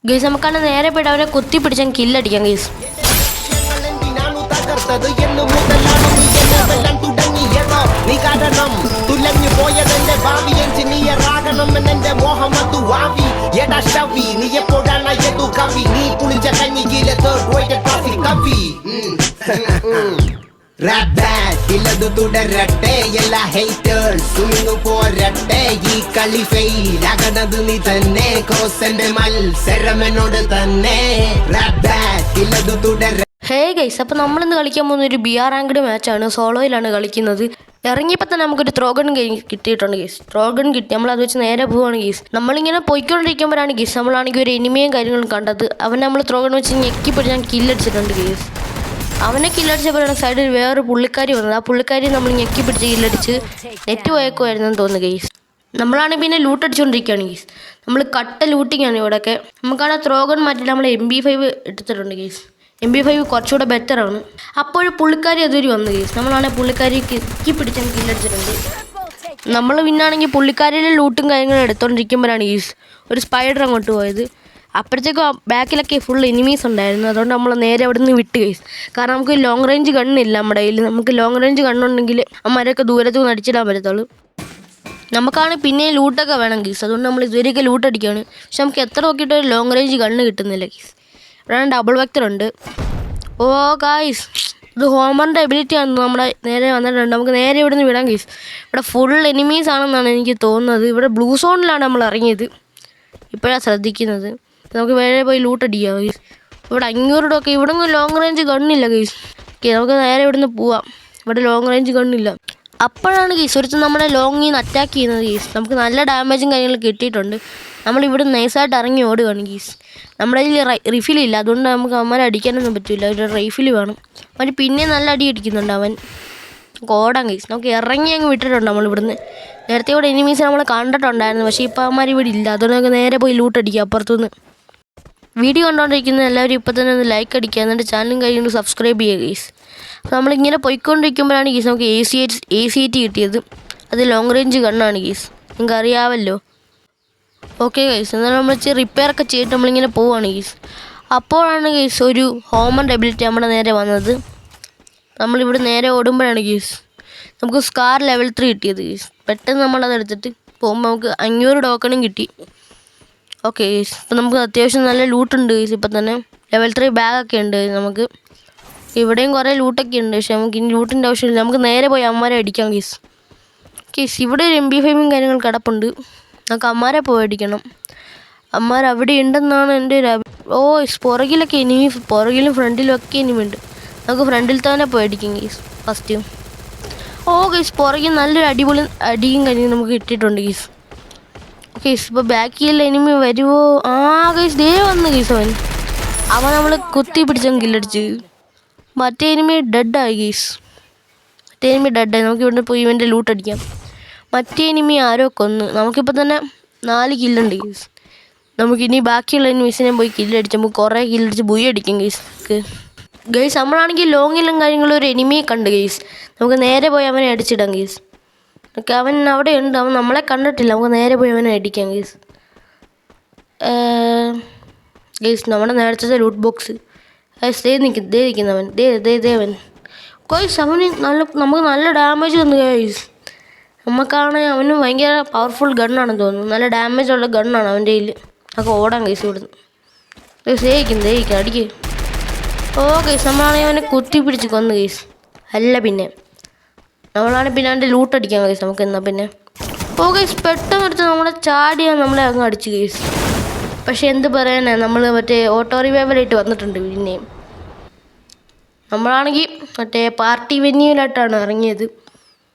Guys നമുക്കാണ് നേരെ പോയിട്ട് അവനെ കുത്തി പിടിച്ചാൽ കില്ലടിക്കാം ഗൈസ്. Rap bad, ഇല്ലതു തുടരട്ടെ എല്ലാ haters തുനിന്നു പോരട്ടെ ഈ കളി ഫെയിൽ ആകണത് നീ തന്നെ കോസന്റെ മത്സരമെന്നോട് തന്നെ. Rap bad, ഇല്ലതു തുടര. ഹേ ഗൈസ്, അപ്പോൾ നമ്മളിന്ന് കളിക്കാൻ പോകുന്ന ഒരു BR റാങ്ക്ഡ് മാച്ചാണ്. സോളോയിലാണ് കളിക്കുന്നത്. ഇറങ്ങിയപ്പോൾ തന്നെ നമുക്കൊരു ത്രോഗൺ കിട്ടിയിട്ടുണ്ട് ഗൈസ്. ത്രോഗൺ കിട്ടി, നമ്മളത് വെച്ച് നേരെ പോവുകയാണ് ഗൈസ്. നമ്മളിങ്ങനെ പോയിക്കൊണ്ടിരിക്കുമ്പോഴാണ് ഗൈസ് നമ്മളാണെങ്കിൽ ഒരു എനിമിയും കാര്യങ്ങളും കണ്ടത്. അവൻ നമ്മൾ ത്രോഗൺ വെച്ച് ഞെക്കിപ്പിടി ഞാൻ കില്ലടിച്ചിട്ടുണ്ട് ഗൈസ്. അവനെ കില്ലടിച്ചപ്പോഴാണ് സൈഡിൽ വേറൊരു പുള്ളിക്കാരി വന്നത്. ആ പുള്ളിക്കാരി നമ്മൾ ഞെക്കി പിടിച്ച് കില്ലടിച്ച് നെറ്റ് പോയേക്കുമായിരുന്നെന്ന് തോന്നുന്നു ഗൈസ്. നമ്മളാണെങ്കിൽ പിന്നെ ലൂട്ട് അടിച്ചുകൊണ്ടിരിക്കുകയാണ് ഗൈസ്. നമ്മൾ കട്ട ലൂട്ടിങ്ങാണ് ഇവിടെയൊക്കെ. നമുക്കാണ് ത്രോഗൺ മാറ്റിയിട്ട് നമ്മൾ MP5 എടുത്തിട്ടുണ്ട് ഗൈസ്. MP5 കുറച്ചുകൂടെ ബെറ്ററാണ്. അപ്പോൾ പുള്ളിക്കാരി അതുവരെ വന്നു ഗൈസ്. നമ്മളാണെങ്കിൽ പുള്ളിക്കാരി ഞെക്കി പിടിച്ച് കില്ലടിച്ചിട്ടുണ്ട്. നമ്മൾ പിന്നാണെങ്കിൽ പുള്ളിക്കാരിയിലെ ലൂട്ടും കാര്യങ്ങളും എടുത്തുകൊണ്ടിരിക്കുമ്പോഴാണ് ഗൈസ് ഒരു സ്പൈഡർ അങ്ങോട്ട് പോയത്. അപ്പോഴത്തേക്കും ബാക്കിലൊക്കെ ഫുൾ എനിമീസ് ഉണ്ടായിരുന്നു. അതുകൊണ്ട് നമ്മൾ നേരെ അവിടെ നിന്ന് വിട്ട് ഗൈസ്. കാരണം നമുക്ക് ലോങ് റേഞ്ച് ഗണ്ണില്ല നമ്മുടെ കയ്യിൽ. നമുക്ക് ലോങ് റേഞ്ച് ഗണ്ണുണ്ടെങ്കിൽ അമ്മമാരൊക്കെ ദൂരത്ത് നിന്ന് അടിച്ചിടാൻ പറ്റത്തുള്ളൂ. നമുക്കാണെങ്കിൽ പിന്നെ ലൂട്ടൊക്കെ വേണം ഗൈസ്. അതുകൊണ്ട് നമ്മൾ ഇതുവരെയൊക്കെ ലൂട്ട് അടിക്കുകയാണ്. പക്ഷെ നമുക്ക് എത്ര നോക്കിയിട്ട് ഒരു ലോങ് റേഞ്ച് ഗണ്ണ് കിട്ടുന്നില്ല ഗൈസ്. ഇവിടെ ഡബിൾ വെക്ടർ ഉണ്ട്. ഓ ഗൈസ്, ഇത് ഹോമറിൻ്റെ എബിലിറ്റി ആണെന്ന് നമ്മുടെ നേരെ വന്നിട്ടുണ്ട്. നമുക്ക് നേരെ ഇവിടെ നിന്ന് വിടാം ഗൈസ്. ഇവിടെ ഫുൾ എനിമീസ് ആണെന്നാണ് എനിക്ക് തോന്നുന്നത്. ഇവിടെ ബ്ലൂ സോണിലാണ് നമ്മൾ ഇറങ്ങിയത്. ഇപ്പോഴാണ് ശ്രദ്ധിക്കുന്നത്. നമുക്ക് വേറെ പോയി ലൂട്ട് അടിക്കാം ഗൈസ്. ഇവിടെ 500 രൂപ ഇവിടെ ഒന്നും ലോങ് റേഞ്ച് ഗണ്ണില്ല ഗൈസ്. ഓക്കെ, നമുക്ക് നേരെ ഇവിടെ നിന്ന് പോവാം. ഇവിടെ ലോങ് റേഞ്ച് ഗണ്ണില്ല. അപ്പോഴാണ് ഗൈസ് ഒരുത്തൻ നമ്മളെ ലോങ്ങിൽ നിന്ന് അറ്റാക്ക് ചെയ്യുന്നത് ഗൈസ്. നമുക്ക് നല്ല ഡാമേജും കാര്യങ്ങളും കിട്ടിയിട്ടുണ്ട്. നമ്മളിവിടെ നൈസായിട്ട് ഇറങ്ങി ഓടുകയാണ് ഗൈസ്. നമ്മുടെ കയ്യിൽ റിഫിലില്ല, അതുകൊണ്ട് നമുക്ക് അവന്മാരെ അടിക്കാനൊന്നും പറ്റില്ല. ഒരു റൈഫിൽ വേണം. അവന് പിന്നെ നല്ല അടി അടിക്കുന്നുണ്ട് അവൻ. ഓടാൻ ഗൈസ്. നമുക്ക് ഇറങ്ങി അങ്ങ് വിട്ടിട്ടുണ്ട് നമ്മളിവിടുന്ന്. നേരത്തെ ഇവിടെ എനിമീസ് നമ്മൾ കണ്ടിട്ടുണ്ടായിരുന്നു, പക്ഷേ ഇപ്പോൾ അവന്മാർ ഇവിടെ ഇല്ല. അതുകൊണ്ട് നമുക്ക് നേരെ പോയി ലൂട്ട് അടിക്കുക അപ്പുറത്തുനിന്ന്. വീഡിയോ കണ്ടുകൊണ്ടിരിക്കുന്ന എല്ലാവരും ഇപ്പോൾ തന്നെ ഒന്ന് ലൈക്ക് അടിക്കുക, എന്നിട്ട് ചാനലും കഴിഞ്ഞിട്ട് സബ്സ്ക്രൈബ് ചെയ്യുക ഗൈസ്. അപ്പോൾ നമ്മളിങ്ങനെ പോയിക്കൊണ്ടിരിക്കുമ്പോഴാണ് ഗീസ് നമുക്ക് AC8 കിട്ടിയത്. അത് ലോങ് റേഞ്ച് ഗണ്ണാണ് ഗീസ്, നിങ്ങൾക്ക് അറിയാമല്ലോ. ഓക്കെ ഗൈസ്, എന്നാലും നമ്മൾ റിപ്പയർ ഒക്കെ ചെയ്തിട്ട് നമ്മളിങ്ങനെ പോവുകയാണ് ഗീസ്. അപ്പോഴാണ് ഗീസ് ഒരു ഹോമറിൻ്റെ എബിലിറ്റി നമ്മുടെ നേരെ വന്നത്. നമ്മളിവിടെ നേരെ ഓടുമ്പോഴാണ് ഗീസ് നമുക്ക് സ്കാർ ലെവൽ 3 കിട്ടിയത് ഗീസ്. പെട്ടെന്ന് നമ്മളത് എടുത്തിട്ട് പോകുമ്പോൾ നമുക്ക് 500 ടോക്കണും കിട്ടി. ഓക്കെ ഗൈസ്, ഇപ്പം നമുക്ക് അത്യാവശ്യം നല്ല ലൂട്ടുണ്ട് ഗൈസ്. ഇപ്പം തന്നെ ലെവൽ 3 ബാഗൊക്കെ ഉണ്ട് നമുക്ക്. ഇവിടെയും കുറേ ലൂട്ടൊക്കെ ഉണ്ട്, പക്ഷേ നമുക്ക് ഇനി ലൂട്ടിൻ്റെ ആവശ്യമില്ല. നമുക്ക് നേരെ പോയി അമ്മമാരെ അടിക്കാം ഗൈസ്. ഗൈസ്, ഇവിടെ ഒരു MP5 കാര്യങ്ങൾ കിടപ്പുണ്ട്. നമുക്ക് അമ്മമാരെ പോയി അടിക്കണം. അമ്മമാർ അവിടെ ഉണ്ടെന്നാണ് എൻ്റെ ഒരു പുറകിലൊക്കെ ഇനിമി, പുറകിലും ഫ്രണ്ടിലും ഒക്കെ ഇനിമുണ്ട്. നമുക്ക് ഫ്രണ്ടിൽ തന്നെ പോയി അടിക്കാം ഗൈസ് ഫസ്റ്റ്. ഗൈസ്, പുറകിൽ നല്ലൊരു അടിപൊളി അടിയും കഴിഞ്ഞ് നമുക്ക് കിട്ടിയിട്ടുണ്ട് ഗൈസ്. ഗൈസ്, ഇപ്പോൾ ബാക്കിയുള്ള എനിമി വരുമോ? ഗൈസ്, ദേ വന്ന് ഗൈസ് അവൻ നമ്മൾ കുത്തി പിടിച്ചങ്ങ് കില്ലടിച്ച്. മറ്റേ എനിമി ഡെഡായി ഗൈസ്. മറ്റേ എനിമി ഡെഡായി. നമുക്ക് ഇവിടെ പോയി ഇവൻ്റെ ലൂട്ട് അടിക്കാം. മറ്റേ എനിമി ആരോ കൊന്ന്. നമുക്കിപ്പോൾ തന്നെ 4 കില്ലുണ്ട് ഗൈസ്. നമുക്കിനി ബാക്കിയുള്ള എനിമീസിനെ പോയി കില്ലടിച്ച് നമുക്ക് കുറേ കില്ലടിച്ച് ബുയി അടിക്കാം ഗൈസ്. ഗൈസ്, നമ്മളാണെങ്കിൽ ലോങ്ങിലും കാര്യങ്ങളും ഒരു എനിമിയെ കണ്ട് ഗൈസ്. നമുക്ക് നേരെ പോയി അവനെ അടിച്ചിടാം ഗൈസ്. ഓക്കെ, അവൻ അവിടെ ഉണ്ട്. അവൻ നമ്മളെ കണ്ടിട്ടില്ല. നമുക്ക് നേരെ പോയി അവനെ അടിക്കാം ഗൈസ്. ഗൈസ്, നമ്മുടെ നേരത്തെ ലൂട്ട് ബോക്സ് നിൽക്കുന്നവൻ ദേവൻ ഗൈസ്. അവന് നമുക്ക് നല്ല ഡാമേജ് തന്നു ഗൈസ്. നമുക്കാണെങ്കിൽ അവന് ഭയങ്കര പവർഫുൾ ഗണ്ണാണെന്ന് തോന്നുന്നു. നല്ല ഡാമേജ് ഉള്ള ഗണ്ണാണ് അവൻ്റെ കയ്യിൽ. നമുക്ക് ഓടാം ഗൈസ് ഇവിടുന്ന്. ഗൈസ്, ദേഹിക്കും അടിക്ക്. ഗൈസ്, നമ്മളാണെങ്കിൽ അവനെ കുത്തി പിടിച്ച് കൊന്നു ഗൈസ്. അല്ല പിന്നെ നമ്മളാണെങ്കിൽ പിന്നെ അവൻ്റെ ലൂട്ട് അടിക്കാം ഗൈസ് നമുക്ക്. എന്നാൽ പിന്നെ ഗൈസ്, പെട്ടെന്ന് എടുത്ത് നമ്മളെ ചാടിയാൽ നമ്മളെ അങ്ങ് അടിച്ച് ഗൈസ്. പക്ഷെ എന്ത് പറയാനാ, നമ്മൾ മറ്റേ ഓട്ടോ റിവൈവലായിട്ട് വന്നിട്ടുണ്ട്. പിന്നെയും നമ്മളാണെങ്കിൽ മറ്റേ പാർട്ടി വെന്യൂലായിട്ടാണ് ഇറങ്ങിയത്.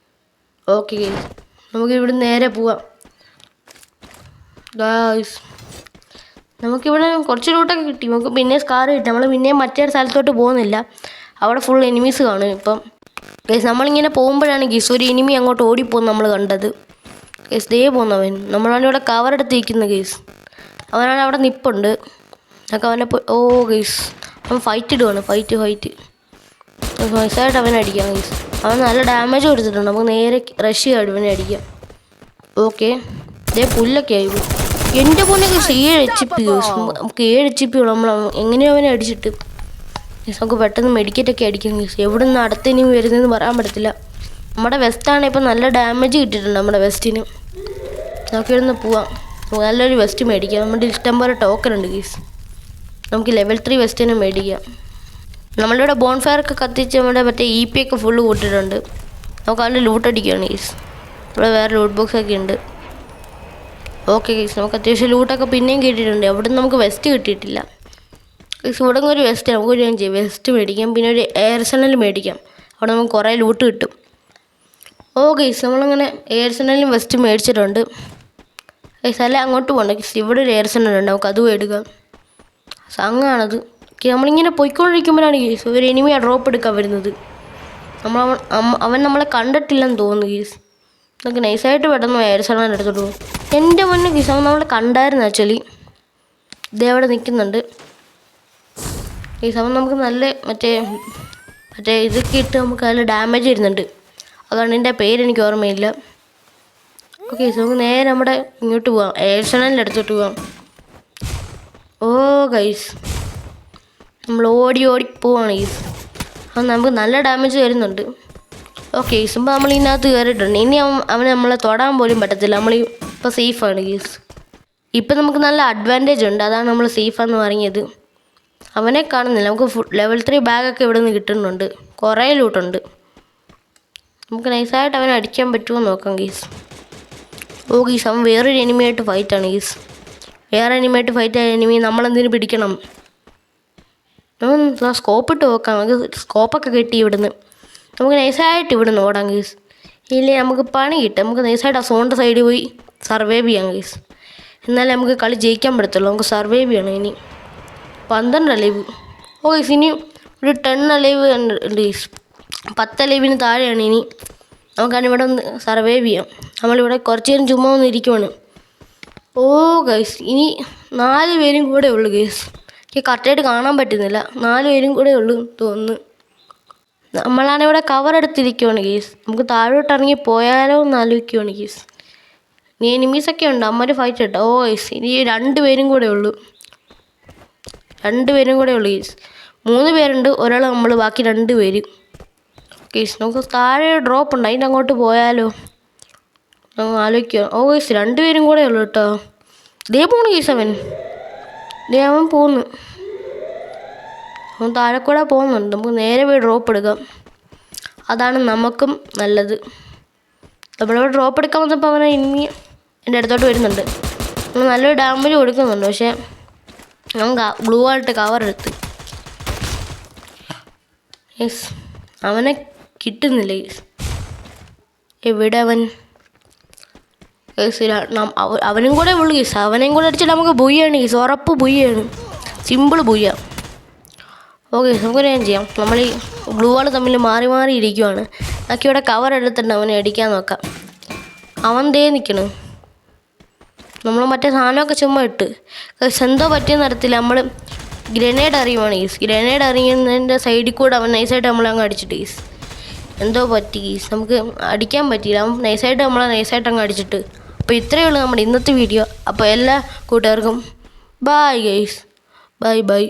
ഓക്കെ ഗൈസ്, നമുക്കിവിടെ നേരെ പോവാം ഗൈസ്. നമുക്കിവിടെ കുറച്ച് ലൂട്ടൊക്കെ കിട്ടി. നമുക്ക് പിന്നെ സ്കാർ കിട്ടി. നമ്മൾ പിന്നെയും മറ്റേ സ്ഥലത്തോട്ട് പോകുന്നില്ല. അവിടെ ഫുൾ എനിമീസ് കാണും ഇപ്പം ഗൈസ്. നമ്മളിങ്ങനെ പോകുമ്പോഴാണ് ഗൈസ് ഒരു എനിമി അങ്ങോട്ട് ഓടിപ്പോകുന്ന നമ്മൾ കണ്ടത് ഗൈസ്. ദേ പോകുന്നവൻ. നമ്മളാണ് ഇവിടെ കവർ എടുത്തിരിക്കുന്നത് ഗൈസ്. അവനാണ് അവിടെ നിപ്പുണ്ട്. നമുക്ക് അവനെ ഗൈസ്, അവൻ ഫൈറ്റ് ഇടുവാണ്. ഫൈറ്റ് നൈസായിട്ട് അവനെ അടിക്കാം ഗൈസ്. അവൻ നല്ല ഡാമേജ് കൊടുത്തിട്ടുണ്ട്. നമുക്ക് നേരെ റഷ് ചെയ്ത് അവനെ അടിക്കാം. ഓക്കെ, ഇതേ പുല്ലൊക്കെ ആയി. എൻ്റെ പൊന്നൊക്കെ 7 HP ഗൈസ്. നമുക്ക് 7 HP ഉള്ളൂ. നമ്മൾ എങ്ങനെയോ അവനെ അടിച്ചിട്ട് ഗൈസ് നമുക്ക് പെട്ടെന്ന് മെഡിക്കറ്റൊക്കെ അടിക്കാം ഗൈസ്. എവിടെ നിന്ന് അടുത്ത് ഇനി വരുന്നതെന്ന് പറയാൻ പറ്റത്തില്ല. നമ്മുടെ വെസ്റ്റാണ് ഇപ്പം നല്ല ഡാമേജ് കിട്ടിയിട്ടുണ്ട് നമ്മുടെ വെസ്റ്റിന്. നമുക്ക് ഇവിടുന്ന് പോവാം. നല്ലൊരു വെസ്റ്റ് മേടിക്കാം. നമ്മുടെ ഇഷ്ടം പോലെ ടോക്കൺ ഉണ്ട് ഗൈസ്. നമുക്ക് ലെവൽ 3 വെസ്റ്റിന് മേടിക്കാം. നമ്മളിവിടെ ബോൺ ഫയറൊക്കെ കത്തിച്ച് നമ്മുടെ മറ്റേ EP ഒക്കെ ഫുള്ള് കൂട്ടിയിട്ടുണ്ട്. നമുക്ക് അതിൻ്റെ ലൂട്ട് അടിക്കുകയാണ് ഗൈസ്. ഇവിടെ വേറെ ലൂട്ട് ബോക്സ് ഒക്കെ ഉണ്ട്. ഓക്കെ ഗൈസ്, നമുക്ക് അത്യാവശ്യം ലൂട്ടൊക്കെ പിന്നെയും കിട്ടിയിട്ടുണ്ട്. അവിടെ നിന്ന് നമുക്ക് വെസ്റ്റ് കിട്ടിയിട്ടില്ല ഗൈസ്. ഇവിടെ ഒരു വെസ്റ്റ് നമുക്കൊരു ഞാൻ ചെയ്യാം. വെസ്റ്റ് മേടിക്കാം, പിന്നെ ഒരു എയർ സണൽ മേടിക്കാം. അവിടെ നമുക്ക് കുറേ ലൂട്ട് കിട്ടും. ഓ ഗൈസ്, നമ്മളങ്ങനെ എയർ സണലും വെസ്റ്റ് മേടിച്ചിട്ടുണ്ട് ഗൈസ്. അല്ല അങ്ങോട്ട് പോകണ്ട ഗൈസ്. ഇവിടെ ഒരു എയർ സണലുണ്ട്, നമുക്ക് അതും എടുക്കാം. സംഘാണത്. നമ്മളിങ്ങനെ പോയിക്കൊണ്ടിരിക്കുമ്പോഴാണ് ഗൈസ് ഒരു എനിമി ഡ്രോപ്പ് എടുക്കാൻ വരുന്നത്. അവൻ നമ്മളെ കണ്ടിട്ടില്ലെന്ന് തോന്നുന്നു ഗീസ്. നമുക്ക് നൈസായിട്ട് പെട്ടെന്ന് എയർ സണൽ എടുത്തോട്ട് പോകും. എൻ്റെ മുന്നേ ഗീസ് അവൻ നമ്മളെ കണ്ടായിരുന്നു ആക്ച്വലി. ഇതേ അവിടെ നിൽക്കുന്നുണ്ട് ഗീസ്. അവൻ നമുക്ക് നല്ല മറ്റേ ഇതൊക്കെ ഇട്ട് നമുക്ക് നല്ല ഡാമേജ് വരുന്നുണ്ട്. അതാണ് എൻ്റെ പേരെനിക്ക് ഓർമ്മയില്ല. ഓക്കെ ഗീസ്, നമുക്ക് നേരെ നമ്മുടെ ഇങ്ങോട്ട് പോവാം. എയർ സണലിൻ്റെ അടുത്തോട്ട് പോവാം. ഓ ഗൈസ്, നമ്മൾ ഓടി പോവാണ് ഗീസ്. അത് നമുക്ക് നല്ല ഡാമേജ് വരുന്നുണ്ട്. ഓക്കെ ഗീസ്, ഇപ്പോൾ നമ്മൾ ഇതിനകത്ത് കയറിയിട്ടുണ്ട്. ഇനി അവന് നമ്മളെ തൊടാൻ പോലും പറ്റത്തില്ല. നമ്മൾ ഇപ്പോൾ സേഫാണ് ഗീസ്. ഇപ്പം നമുക്ക് നല്ല അഡ്വാൻറ്റേജ് ഉണ്ട്, അതാണ് നമ്മൾ സേഫാന്ന് പറഞ്ഞത്. അവനെ കാണുന്നില്ല. നമുക്ക് ലെവൽ 3 ബാഗൊക്കെ ഇവിടെ നിന്ന് കിട്ടുന്നുണ്ട്. കുറേ ലൂട്ടുണ്ട്. നമുക്ക് നൈസായിട്ട് അവനെ അടിക്കാൻ പറ്റുമോ നോക്കാം ഗീസ്. ഓ ഗീസ്, അവൻ വേറൊരു എനിമിയായിട്ട് ഫൈറ്റാണ് ഗീസ്. വേറെ എനിമിയായിട്ട് ഫൈറ്റ് ആയ എനിമി നമ്മളെന്തിനു പിടിക്കണം. സ്കോപ്പ് ഇട്ട് നോക്കാം. നമുക്ക് സ്കോപ്പൊക്കെ കിട്ടി ഇവിടുന്ന്. നമുക്ക് നൈസായിട്ട് ഇവിടുന്ന് ഓടാം ഗീസ്. ഇല്ലേ നമുക്ക് പണി കിട്ടും. നമുക്ക് നൈസായിട്ട് ആ സോണിൻ്റെ സൈഡിൽ പോയി സർവൈവ് ചെയ്യാം ഗീസ്. എന്നാലേ നമുക്ക് കളി ജയിക്കാൻ പറ്റത്തുള്ളൂ. നമുക്ക് സർവൈവ് ചെയ്യണം. ഇനി 12 അലൈവ്. ഓ ഗീസ്, ഇനി ഒരു 10 അലൈവ് ഉണ്ട് ഗീസ്. 10 അലൈവിന് താഴെയാണ് ഇനി. നമുക്കാണ് ഇവിടെ ഒന്ന് സർവൈവ് ചെയ്യാം. നമ്മളിവിടെ കുറച്ച് നേരം ചുമ്മാ ഒന്ന് ഇരിക്കുവാണ്. ഓ ഗൈസ്, ഇനി 4 പേരും കൂടെ ഉള്ളു ഗൈസ്. എനിക്ക് കറക്റ്റായിട്ട് കാണാൻ പറ്റുന്നില്ല. 4 പേരും കൂടെ ഉള്ളു തോന്നുന്നു. നമ്മളാണ് ഇവിടെ കവർ എടുത്തിരിക്കുവാണ് ഗീസ്. നമുക്ക് താഴോട്ട് ഇറങ്ങി പോയാലോ എന്ന് ആലോചിക്കുവാണ് ഗീസ്. ഇനി എനിമീസൊക്കെ ഉണ്ട്. അമ്മ ഫൈറ്റ് ഇട്ടോ. ഓ ഗീസ്, ഇനി 2 പേരും കൂടെ ഉള്ളു. 2 പേരും കൂടെ ഉള്ളു ഗീസ്. 3 പേരുണ്ട്, ഒരാൾ നമ്മൾ, ബാക്കി 2 പേര് ഗീസ്. നമുക്ക് താഴെ ഡ്രോപ്പ് ഉണ്ട്, അതിൻ്റെ അങ്ങോട്ട് പോയാലോ നമുക്ക് ആലോചിക്കുക. ഓ ഗീസ്, 2 പേരും കൂടെ ഉള്ളു കേട്ടോ. ദേ പോണു ഗീസ് അവൻ. അവൻ പോകുന്നു. അവൻ താഴെ കൂടെ പോകുന്നുണ്ട്. നമുക്ക് നേരെ പോയി ഡ്രോപ്പ് എടുക്കാം. അതാണ് നമുക്കും നല്ലത്. നമ്മളിവിടെ ഡ്രോപ്പ് എടുക്കാൻ വന്നപ്പോൾ അവനെ ഇനി എൻ്റെ അടുത്തോട്ട് വരുന്നുണ്ട്. നമ്മൾ നല്ലൊരു ഡാമേജ് കൊടുക്കുന്നുണ്ട്. പക്ഷേ അവൻ ബ്ലൂ ആയിട്ട് കവർ എടുത്ത്. യെസ്, അവനെ കിട്ടുന്നില്ല ഗീസ്. എവിടെ അവൻ ഗീസ്? അവനും കൂടെ ഉള്ളു ഗീസ്. അവനെയും കൂടെ അടിച്ചിട്ട് നമുക്ക് ബുയ്യാണ് ഗീസ്. ഉറപ്പ് ബുയ്യാണ്. സിമ്പിൾ ബുയ്യ. ഓക്കെ, നമുക്ക് ഞാൻ ചെയ്യാം. നമ്മൾ ഈ ബ്ലൂ വാൾ തമ്മിൽ മാറി മാറി ഇരിക്കുവാണ്. ബാക്കി ഇവിടെ കവർ എടുത്തിട്ട് അവനെ അടിക്കാൻ നോക്കാം. അവൻ ദേ നിൽക്കണ്. നമ്മൾ മറ്റേ സാധനമൊക്കെ ചുമ്മാ ഇട്ട് എന്തോ പറ്റിയെന്ന് അറിയത്തില്ല. നമ്മൾ ഗ്രനേഡ് അറിയുവാണ് ഗീസ്. ഗ്രനേഡ് അറിയുന്നതിൻ്റെ സൈഡിൽ കൂടെ അവൻ നൈസായിട്ട് നമ്മളങ്ങ് അടിച്ചിട്ട് ഗീസ്. എന്തോ പറ്റി ഗീസ്, നമുക്ക് അടിക്കാൻ പറ്റിയില്ല. അവൻ നൈസായിട്ട് അങ്ങ് അടിച്ചിട്ട്. അപ്പോൾ ഇത്രയേ ഉള്ളൂ നമ്മുടെ ഇന്നത്തെ വീഡിയോ. അപ്പോൾ എല്ലാ കൂട്ടുകാർക്കും ബൈ ഗൈസ്. ബൈ.